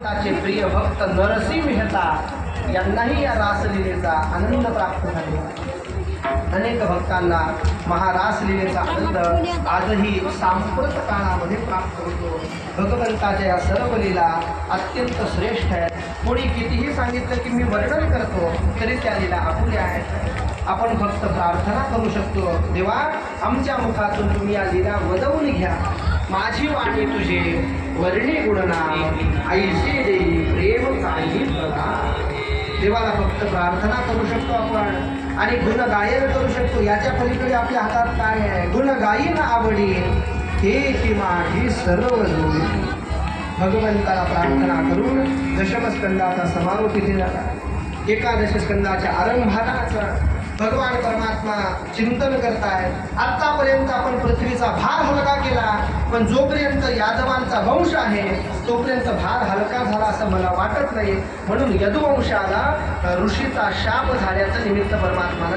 त्याचे प्रिय भक्त नरसिंह मेहता यांनाही या रासलीलेचा आनंद प्राप्त झाला। अनेक भक्तांना महारासलीलेचा आनंद आजही सांप्रत काळामध्ये प्राप्त होतो। भगवंताच्या या सर्व लीला अत्यंत श्रेष्ठ आहेत। कोणी कितीही सांगितलं की मी वर्णन करतो तरी त्या लीला अपुऱ्या आहेत। आपण फक्त प्रार्थना करू शकतो, देवा आमच्या मुखातून तुम्ही या लीला वदवून घ्या। माझी वाणी तुझे वर्णी गुणनाम ऐसे देई प्रेम काही बघा। देवाला फक्त प्रार्थना करू शकतो आपण आणि गुण गायन करू शकतो। याच्या पलीकडे आपल्या हातात काय आहे? गुण गायन आवडी हेची माझी सर्व जोडी। भगवंताला प्रार्थना करून दशमस्कंदाचा समारोप इथे झाला। एकादश स्कंदाच्या आरंभालाच भगवान परमात्मा चिंतन करतायत। आतापर्यंत आपण पृथ्वीचा भार हलका केला, पण जोपर्यंत यादवांचा वंश आहे तोपर्यंत भार हलका झाला असं मला वाटत नाही। म्हणून यदुवंशाला ऋषीचा शाप झाल्याचं निमित्त परमात्मा